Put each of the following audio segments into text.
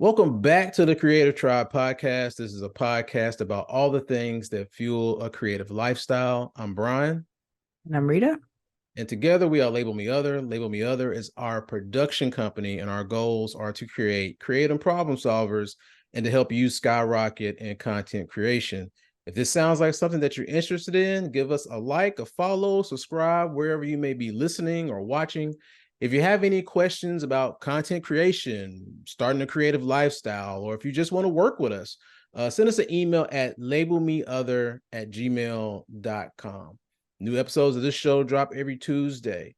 Welcome back to the Creative Tribe podcast. This is a podcast about all the things that fuel a creative lifestyle. I'm Brian. And I'm Rita. And together we are Label Me Other. Label Me Other is our production company, and our goals are to create creative problem solvers and to help you skyrocket in content creation. If this sounds like something that you're interested in, give us a like, a follow, subscribe, wherever you may be listening or watching. If you have any questions about content creation, starting a creative lifestyle, or if you just want to work with us, send us an email at labelmeother@gmail.com. New episodes of this show drop every Tuesday.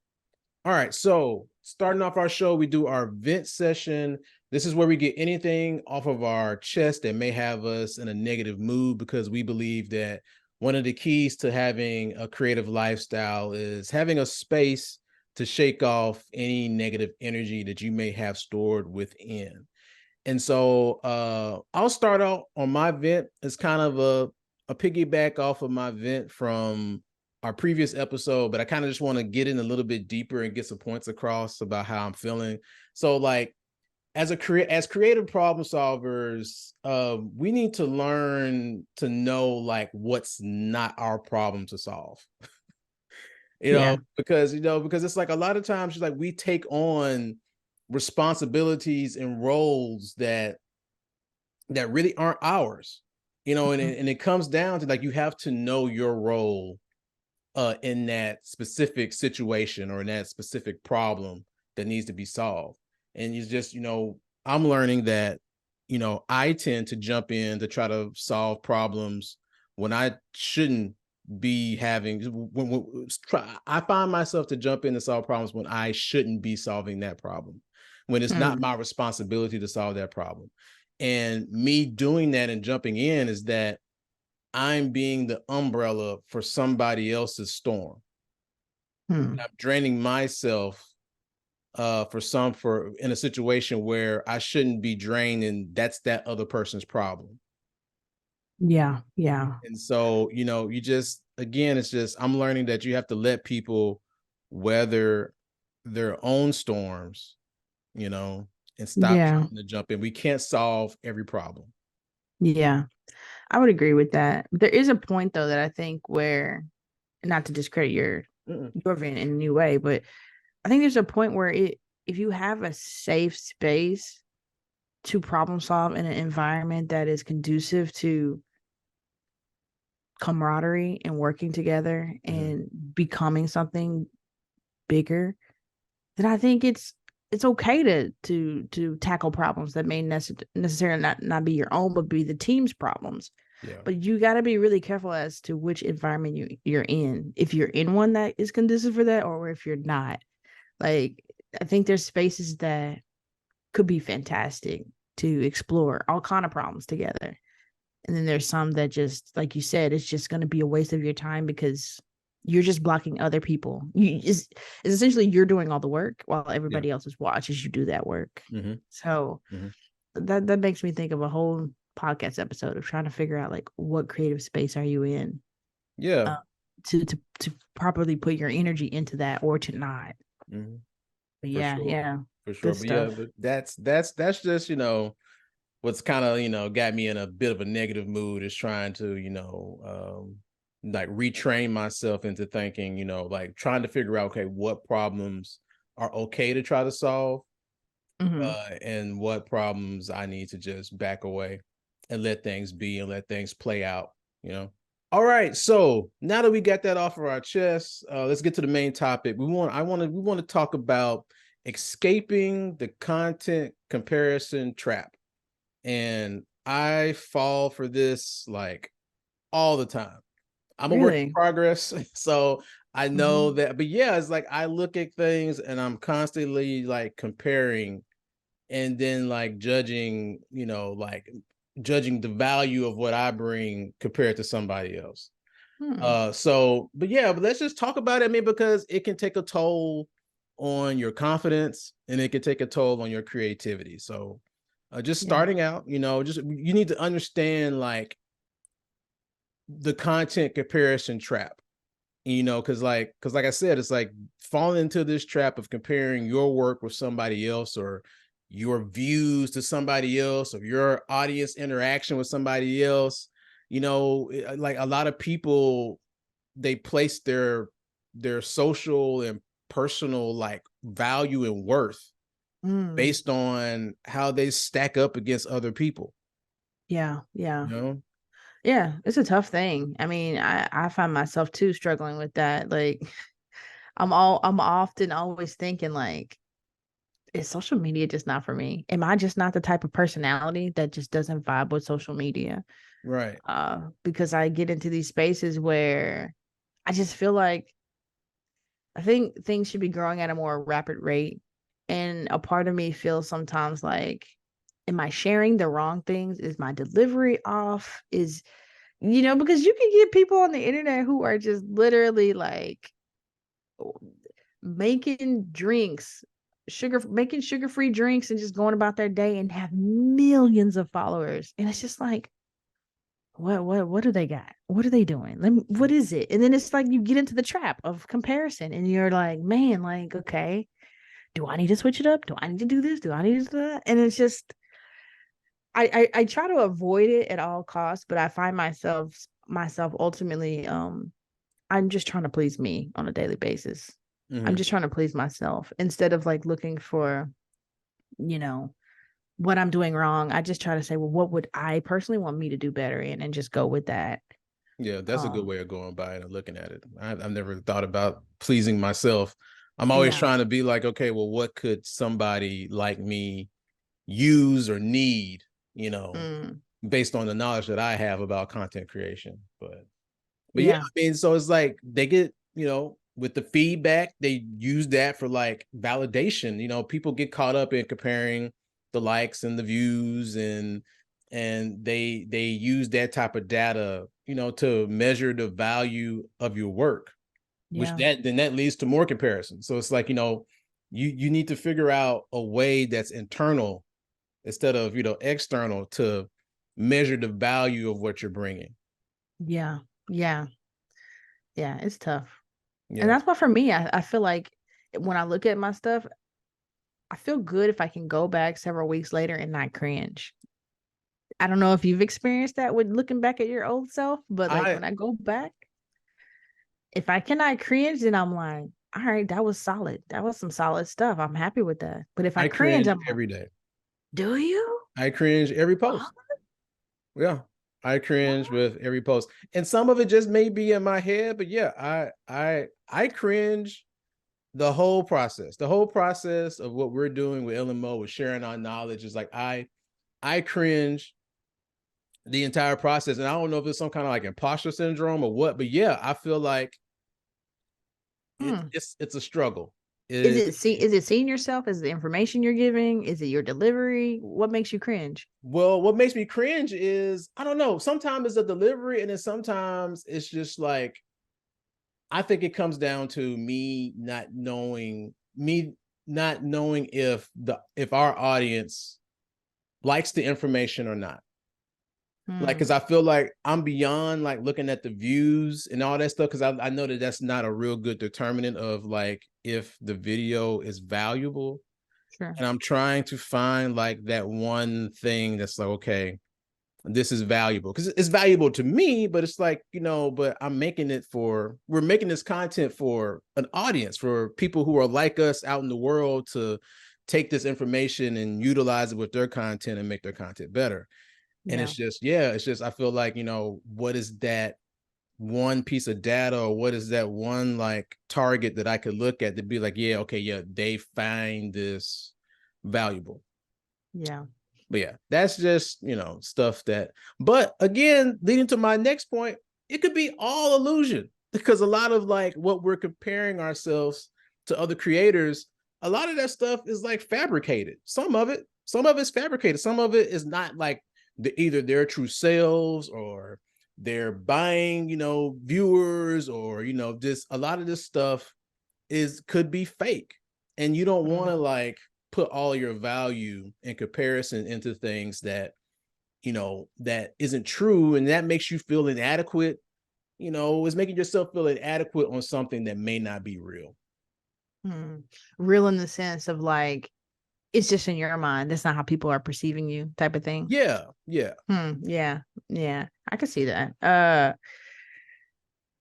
All right, so starting off our show, we do our vent session. This is where we get anything off of our chest that may have us in a negative mood, because we believe that one of the keys to having a creative lifestyle is having a space to shake off any negative energy that you may have stored within. And so I'll start out on my vent. It's kind of a piggyback off of my vent from our previous episode, but I kind of just want to get in a little bit deeper and get some points across about how I'm feeling. So like as creative problem solvers, we need to learn to know like what's not our problem to solve. Because it's like a lot of times like we take on responsibilities and roles that really aren't ours, and it comes down to like you have to know your role in that specific situation or in that specific problem that needs to be solved. And you just, I'm learning that, I tend to jump in to try to solve problems when I shouldn't be having. I find myself to jump in to solve problems when I shouldn't be solving that problem, when it's not my responsibility to solve that problem. And me doing that and jumping in is that I'm being the umbrella for somebody else's storm. I'm draining myself for in a situation where I shouldn't be drained, and that's that other person's problem. Yeah. And so, you just, again, it's just, I'm learning that you have to let people weather their own storms, and stop trying to jump in. We can't solve every problem. Yeah. I would agree with that. There is a point though that I think where, not to discredit your vent in a new way, but I think there's a point where if you have a safe space to problem solve in an environment that is conducive to camaraderie and working together and becoming something bigger, then I think it's okay to tackle problems that may necessarily not be your own, but be the team's problems. Yeah. But you got to be really careful as to which environment you're in. If you're in one that is conducive for that, or if you're not. Like, I think there's spaces that could be fantastic to explore all kind of problems together. And then there's some that just, like you said, it's just going to be a waste of your time because you're just blocking other people. It's essentially you're doing all the work while everybody else is watching you do that work. So that makes me think of a whole podcast episode of trying to figure out like what creative space are you in? Yeah. To properly put your energy into that or to not. Yeah, for sure. But that's just, what's kind of, got me in a bit of a negative mood is trying to, like retrain myself into thinking, like trying to figure out, okay, what problems are okay to try to solve and what problems I need to just back away and let things be and let things play out, All right, so now that we got that off of our chest, let's get to the main topic. We want to talk about escaping the content comparison trap. And I fall for this like all the time. I'm a work in progress, so I know that. But yeah, it's like I look at things and I'm constantly like comparing and then like judging, judging the value of what I bring compared to somebody else. But let's just talk about it. I mean, because it can take a toll on your confidence and it can take a toll on your creativity. So just starting out, just you need to understand like the content comparison trap, because like I said, it's like falling into this trap of comparing your work with somebody else or your views to somebody else, of your audience interaction with somebody else. Like a lot of people, they place their social and personal like value and worth based on how they stack up against other people. Yeah, yeah. You know? Yeah, it's a tough thing. I mean, I find myself too struggling with that. Like I'm often always thinking like, is social media just not for me? Am I just not the type of personality that just doesn't vibe with social media? Right. Because I get into these spaces where I just feel like I think things should be growing at a more rapid rate. And a part of me feels sometimes like, am I sharing the wrong things? Is my delivery off? Because you can get people on the internet who are just literally like making drinks, making sugar-free drinks and just going about their day and have millions of followers. And it's just like, what do they got? What are they doing? What is it? And then it's like you get into the trap of comparison and you're like, man, like, okay, do I need to switch it up? Do I need to do this? Do I need to do that? And it's just I try to avoid it at all costs, but I find myself ultimately I'm just trying to please me on a daily basis. I'm Mm-hmm. just trying to please myself instead of like looking for, you know, what I'm doing wrong. I just try to say, well, what would I personally want me to do better in and just go with that. Yeah, that's a good Um, way of going by it and looking at it. I've never thought about pleasing myself. I'm always yeah. trying to be like, okay, well, what could somebody like me use or need, you know, Mm, based on the knowledge that I have about content creation. But yeah, yeah. I mean, so it's like they get, with the feedback, they use that for like validation. People get caught up in comparing the likes and the views, and they use that type of data, to measure the value of your work, which Yeah. that leads to more comparison. So it's like, you need to figure out a way that's internal instead of, external, to measure the value of what you're bringing. Yeah. Yeah. Yeah. It's tough. And Yeah. that's why for me, I feel like when I look at my stuff, I feel good if I can go back several weeks later and not cringe. I don't know if you've experienced that with looking back at your old self, but like I when I go back, if I cannot cringe, then I'm like, all right, that was solid. That was some solid stuff. I'm happy with that. But if I I cringe, cringe I'm like, every day. do you? I cringe every What? post. Yeah. I cringe What? with every post. And some of it just may be in my head, but yeah, I cringe the whole process. The whole process of what we're doing with LMO, with sharing our knowledge, is like I cringe the entire process. And I don't know if it's some kind of like imposter syndrome or what, but yeah, I feel like Hmm. it's a struggle. Is It it is it seeing yourself? Is it the information you're giving? Is it your delivery? What makes you cringe? Well, what makes me cringe is, I don't know. Sometimes it's a delivery, and then sometimes it's just like, I think it comes down to me not knowing if our audience likes the information or not. Like, because Hmm. I feel like I'm beyond like looking at the views and all that stuff, because I know that that's not a real good determinant of like if the video is valuable. Sure. And I'm trying to find like that one thing that's like, okay, this is valuable, because it's valuable to me, but it's like, but we're making this content for an audience, for people who are like us out in the world, to take this information and utilize it with their content and make their content better. And Yeah. it's just, yeah, it's just, I feel like, what is that one piece of data, or what is that one like target that I could look at to be like, yeah, okay, yeah, they find this valuable. Yeah. But yeah, that's just, stuff that, but again, leading to my next point, it could be all illusion, because a lot of like what we're comparing ourselves to other creators, a lot of that stuff is like fabricated. Some of it's fabricated. Some of it is not like either their true selves, or they're buying, viewers, or, just a lot of this stuff could be fake. And you don't want to Mm. like put all your value and comparison into things that isn't true, and that makes you feel inadequate. Is making yourself feel inadequate on something that may not be real. Mm. Real in the sense of like It's just in your mind. That's not how people are perceiving you, type of thing. Yeah, yeah. Yeah. Yeah. I can see that.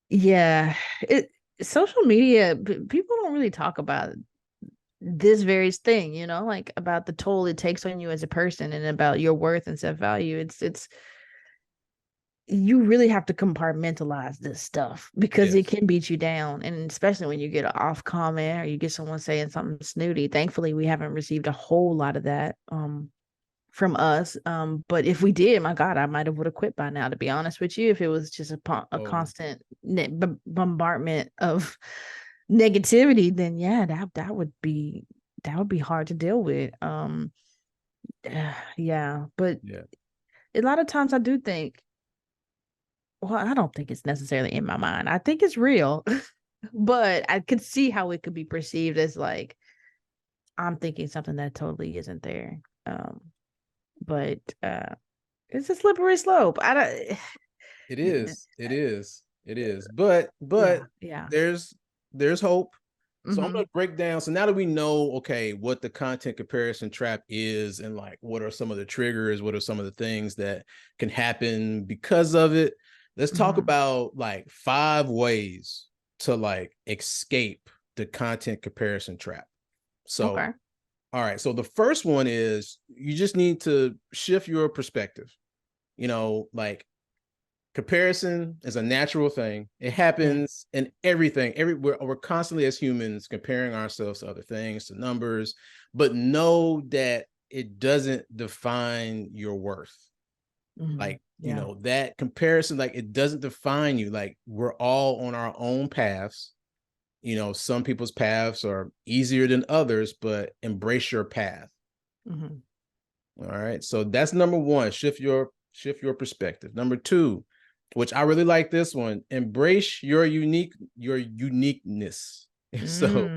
Yeah. It social media, people don't really talk about this very thing, like about the toll it takes on you as a person and about your worth and self-value. It's you really have to compartmentalize this stuff because it Yes. can beat you down. And especially when you get an off comment or you get someone saying something snooty. Thankfully, we haven't received a whole lot of that from us. But if we did, my God, I might have would have quit by now, to be honest with you, if it was just a Oh, constant bombardment of negativity, then yeah, that would be hard to deal with. Yeah, but yeah. a lot of times I do think, well, I don't think it's necessarily in my mind. I think it's real, but I could see how it could be perceived as like I'm thinking something that totally isn't there. But it's a slippery slope. I don't. It is. It is. It is. But Yeah, yeah. there's hope. So I'm Mm-hmm. gonna break down. So now that we know, okay, what the content comparison trap is, and like what are some of the triggers, what are some of the things that can happen because of it, let's talk Mm-hmm. about like 5 ways to like escape the content comparison trap. So, Okay. all right. So the first one is you just need to shift your perspective. Like comparison is a natural thing. It Yeah. happens in everything. We're constantly as humans comparing ourselves to other things, to numbers, but know that it doesn't define your worth. Mm-hmm. Like, Yeah. that comparison, like it doesn't define you. Like we're all on our own paths. Some people's paths are easier than others, but embrace your path. Mm-hmm. All right. So that's number one. Shift your perspective. Number two, which I really like this one, embrace your uniqueness. So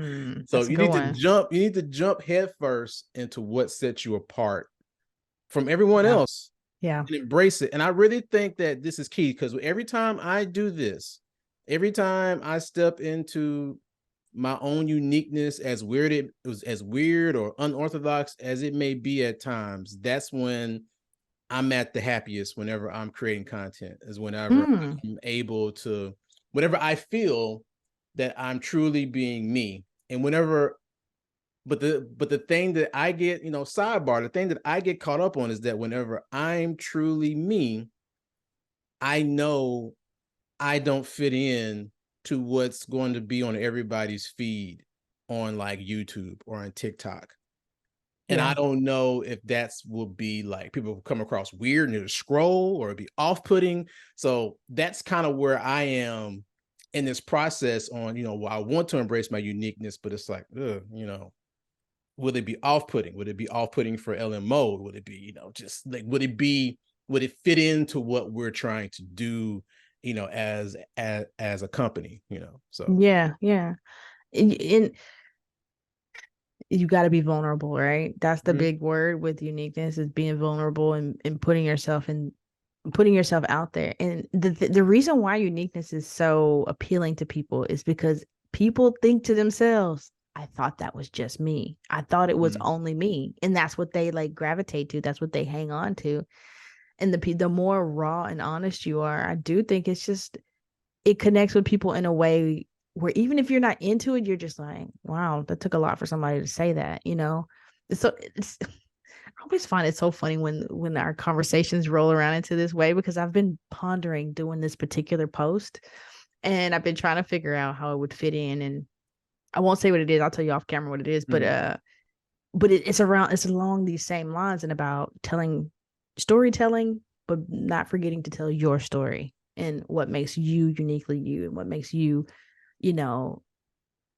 so That's a you good need to one. jump head first into what sets you apart from everyone Yeah. else Yeah. and embrace it. And I really think that this is key because every time I do this, every time I step into my own uniqueness, as weird or unorthodox as it may be at times, that's when I'm at the happiest. Whenever I'm creating content is whenever Mm. I'm able to, whenever I feel that I'm truly being me. And whenever but the thing that I get, sidebar, the thing that I get caught up on is that whenever I'm truly me, I know I don't fit in to what's going to be on everybody's feed on like YouTube or on TikTok. And I Yeah. don't know if that's will be like people will come across weird and it'll scroll or be off-putting. So that's kind of where I am in this process on, I want to embrace my uniqueness, but it's like, will it be off-putting? Would it be off-putting for LM mode? Would it be, just like would it fit into what we're trying to do, as a company, so Yeah. Yeah. And you got to be vulnerable, right? That's the mhm. big word with uniqueness, is being vulnerable and putting yourself out there. And the reason why uniqueness is so appealing to people is because people think to themselves, I thought that was just me. I thought it was Mhm. only me. And that's what they like gravitate to. That's what they hang on to. And the more raw and honest you are, I do think it connects with people in a way where even if you're not into it, you're just like, wow, that took a lot for somebody to say that. So I always find it so funny when our conversations roll around into this way, because I've been pondering doing this particular post and I've been trying to figure out how it would fit in. And I won't say what it is. I'll tell you off camera what it is, but Mhm. it's along these same lines and about telling storytelling, but not forgetting to tell your story and what makes you uniquely you and what makes you, you know,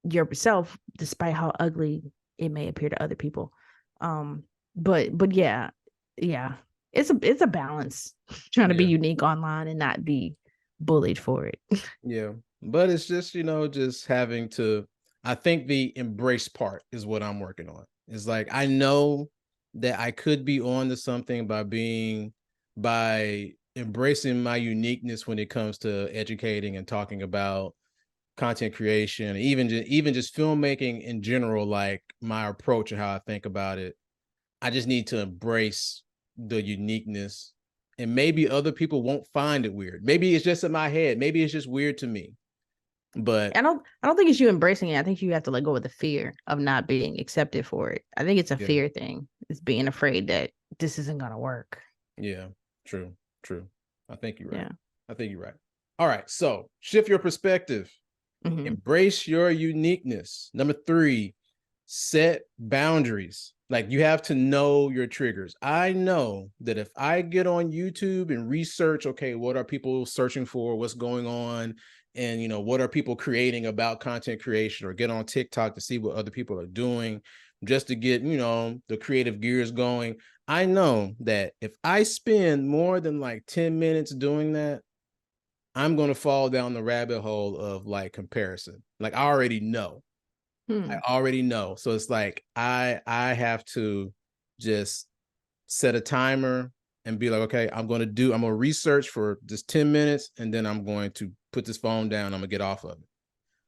yourself, despite how ugly it may appear to other people. Um, but yeah, yeah, it's a balance trying to be Yeah. unique online and not be bullied for it. Yeah. But it's just, just having to, I think the embrace part is what I'm working on. It's like I know that I could be on to something by embracing my uniqueness when it comes to educating and talking about content creation, even just filmmaking in general, like my approach and how I think about it. I just need to embrace the uniqueness, and maybe other people won't find it weird. Maybe it's just in my head. Maybe it's just weird to me. But I don't think it's you embracing it. I think you have to let go of the fear of not being accepted for it. I think it's a yeah, fear thing. It's being afraid that this isn't gonna work. yeah, true, true. I think you're right. Yeah. I think you're right. All right. So shift your perspective. Mm-hmm. Embrace your uniqueness. Number 3, set boundaries. Like, you have to know your triggers. I know that if I get on YouTube and research, okay, what are people searching for? What's going on? And, what are people creating about content creation, or get on TikTok to see what other people are doing just to get, the creative gears going. I know that if I spend more than like 10 minutes doing that, I'm going to fall down the rabbit hole of like comparison. Like, I already know. I already know. So it's like I have to just set a timer and be like, okay, I'm going to research for just 10 minutes, and then I'm going to put this phone down. I'm going to get off of it.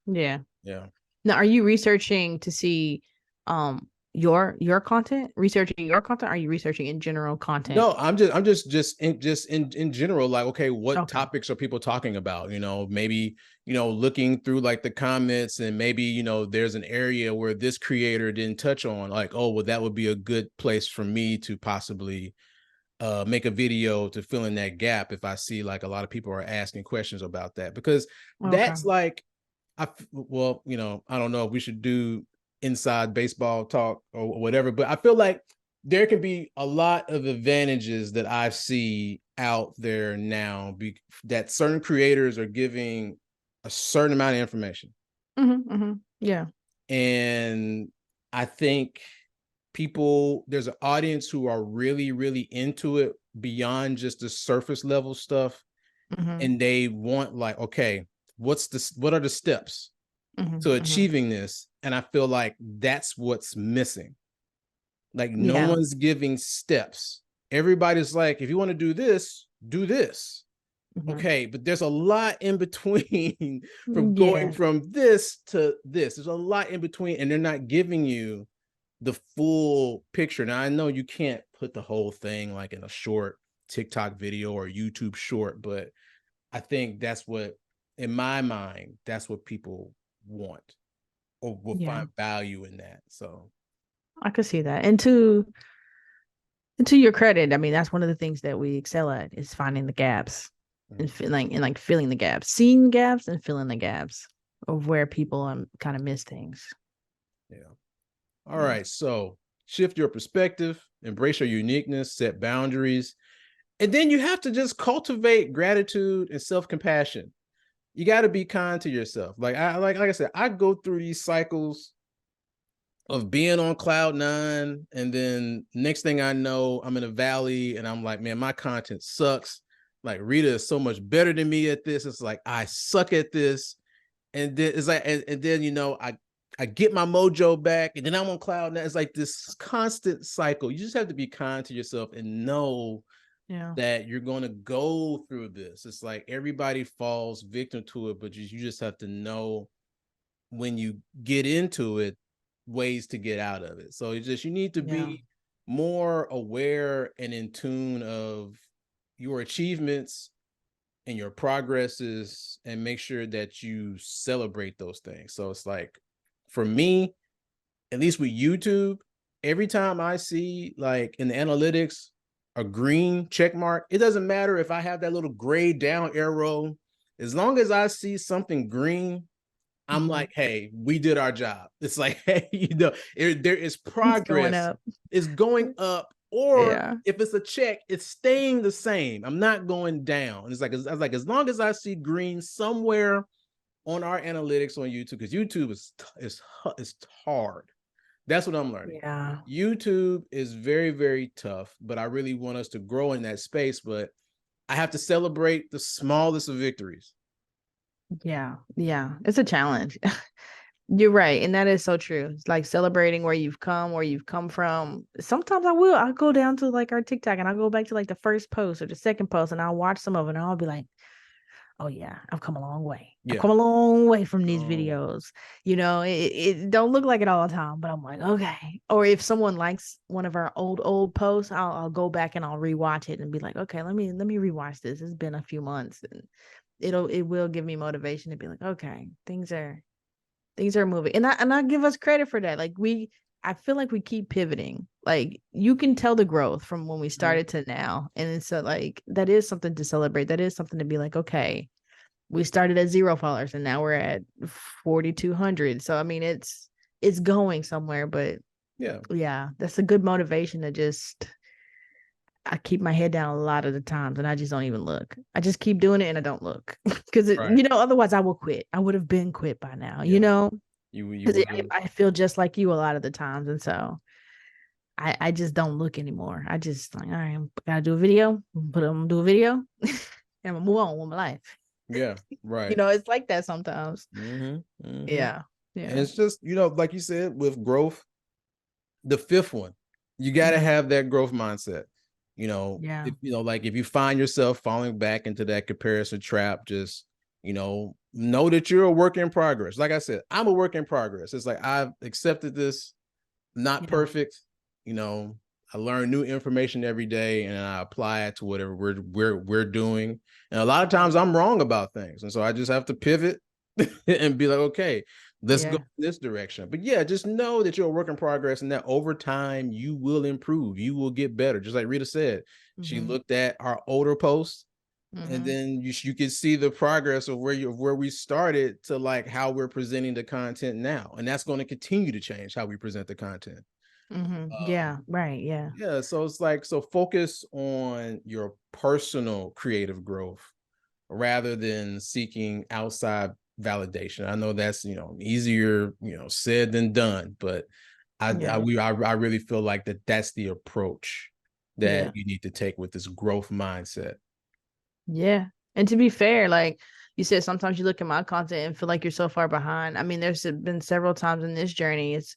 Yeah. Yeah. Now, are you researching to see your content? Researching your content? Are you researching in general content? No, I'm just in general, like, okay, what Okay. topics are people talking about? Maybe, looking through like the comments, and maybe, there's an area where this creator didn't touch on, like, oh, well, that would be a good place for me to possibly make a video to fill in that gap if I see like a lot of people are asking questions about that. Because Okay. that's like, well, I don't know if we should do inside baseball talk or whatever, but I feel like there can be a lot of advantages that I see out there now, that certain creators are giving a certain amount of information. Yeah. And I think there's an audience who are really, really into it beyond just the surface level stuff. And they want, like, okay, what are the steps to achieving this? And I feel like that's what's missing. Like, no Yeah. one's giving steps. Everybody's like, if you want to do this, do this. Okay, but there's a lot in between from going Yeah. from this to this. There's a lot in between, and they're not giving you the full picture. Now, I know you can't put the whole thing like in a short TikTok video or YouTube short, but I think that's what, in my mind, that's what people want, or will Yeah. find value in that. So, I could see that. And to your credit, I mean, that's one of the things that we excel at is finding the gaps and filling the gaps, seeing gaps and filling the gaps of where people kind of miss things. yeah. All right. So shift your perspective, embrace your uniqueness, set boundaries, and then you have to just cultivate gratitude and self-compassion. You got to be kind to yourself. Like I said, I go through these cycles of being on cloud 9, and then next thing I know, I'm in a valley, and I'm like, man, my content sucks. Like, Rita is so much better than me at this. It's like, I suck at this. And then it's like, and then, I get my mojo back, and then I'm on cloud 9. It's like this constant cycle. You just have to be kind to yourself and know that you're going to go through this. It's like everybody falls victim to it, but you just have to know, when you get into it, ways to get out of it. So you need to be more aware and in tune of your achievements and your progresses, and make sure that you celebrate those things. So it's like, for me, at least with YouTube, every time I see, like, in the analytics, a green check mark, it doesn't matter if I have that little gray down arrow. As long as I see something green, I'm like, hey, we did our job. It's like, hey, there is progress. It's going up. It's going up. Or if it's a check, it's staying the same. I'm not going down. It's like, as long as I see green somewhere on our analytics on YouTube, because YouTube is hard. That's what I'm learning. Yeah. YouTube is very, very tough, but I really want us to grow in that space. But I have to celebrate the smallest of victories. Yeah. Yeah. It's a challenge. You're right. And that is so true. It's like celebrating where you've come from. Sometimes I'll go down to like our TikTok and I'll go back to like the first post or the second post, and I'll watch some of it and I'll be like, oh yeah, I've come a long way. I've Yeah. come a long way from these Oh, videos. It don't look like it all the time, but I'm like, okay. Or if someone likes one of our old posts, I'll go back and I'll rewatch it and be like, okay, let me rewatch this. It's been a few months, and it will give me motivation to be like, okay, things are moving. And I give us credit for that. I feel like we keep pivoting. Like you can tell the growth from when we started to now. And it's like that is something to celebrate. That is something to be like, okay, we started at 0 followers and now we're at 4,200. So I mean it's going somewhere, but yeah. yeah, that's a good motivation to just I keep my head down a lot of the times and I just don't even look. I just keep doing it and I don't look because Right. otherwise I will quit. I would have been quit by now, Yeah. You because would have. I feel just like you a lot of the times. And so I just don't look anymore. I just like, all right, I gotta do a video, but I'm gonna do a video and I'm gonna move on with my life. Yeah. Right. It's like that sometimes. Mm-hmm. Mm-hmm. Yeah. And Yeah. it's just, like you said, with growth, the fifth one, you got to Mm-hmm. have that growth mindset. Yeah. Like if you find yourself falling back into that comparison trap, just, know that you're a work in progress. Like I said, I'm a work in progress. It's like I've accepted this, not Yeah. perfect. You know, I learn new information every day and I apply it to whatever we're doing. And a lot of times I'm wrong about things. And so I just have to pivot and be like, okay, let's go Yeah. this direction. But yeah, just know that you're a work in progress and that over time you will improve. You will get better. Just like Rita said, she Mm-hmm. looked at our older posts and Mm-hmm. then you could see the progress of where we started to like how we're presenting the content now. And that's going to continue to change how we present the content. Mm-hmm. Um, Yeah. Right. Yeah. yeah, so it's like, so focus on your personal creative growth rather than seeking outside validation. I know that's, easier, said than done, but Yeah. I really feel like that's the approach that Yeah. you need to take with this growth mindset. Yeah. And to be fair, like you said, sometimes you look at my content and feel like you're so far behind. I mean, there's been several times in this journey. It's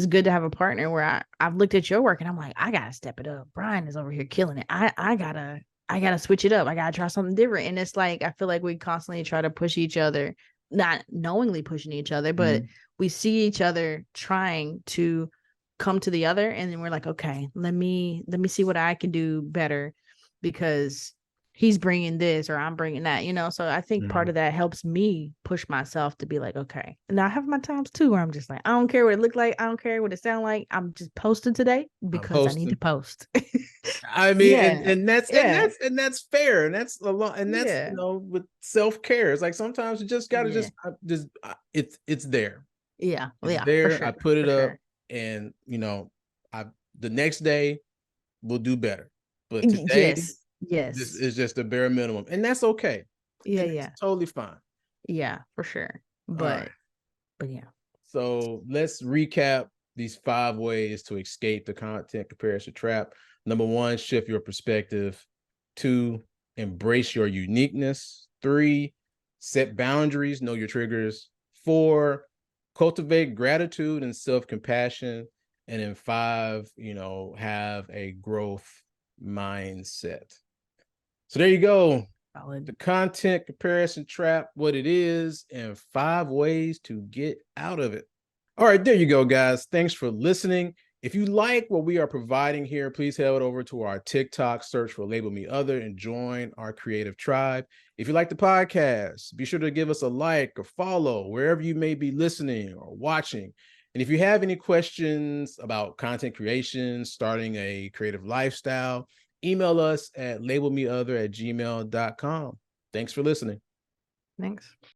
good to have a partner where I've looked at your work and I'm like, I gotta step it up. Brian is over here killing it. I gotta switch it up. I gotta try something different. And it's like I feel like we constantly try to push each other, not knowingly pushing each other, but we see each other trying to come to the other, and then we're like, okay, let me see what I can do better because he's bringing this or I'm bringing that. So I think part Mhm. of that helps me push myself to be like, okay. And I have my times too where I'm just like, I don't care what it looked like. I don't care what it sound like. I'm just posting today I'm because I need to posting. post. I mean, and Yeah. and that's and Yeah. that's and that's fair, and that's a lot, and that's Yeah. with self care. It's like sometimes you just gotta Yeah. it's there. Yeah. It's Yeah. For there. I sure. put it For up, sure. and I the next day we'll do better. But today, Yes. this Yes. is just a bare minimum, and that's okay, Yeah. and that's Yeah. totally fine. Yeah. For sure. All right. But yeah. So let's recap these 5 ways to escape the content comparison trap. Number one, shift your perspective. 2, embrace your uniqueness. 3, set boundaries, know your triggers. 4, cultivate gratitude and self-compassion. And then 5, have a growth mindset. So there you go. Solid. The content comparison trap, what it is, and 5 ways to get out of it. All right, there you go, guys. Thanks for listening. If you like what we are providing here, please head over to our TikTok, search for Label Me Other, and join our creative tribe. If you like the podcast, be sure to give us a like or follow wherever you may be listening or watching. And if you have any questions about content creation, starting a creative lifestyle, email us at labelmeother@gmail.com. Thanks for listening. Thanks.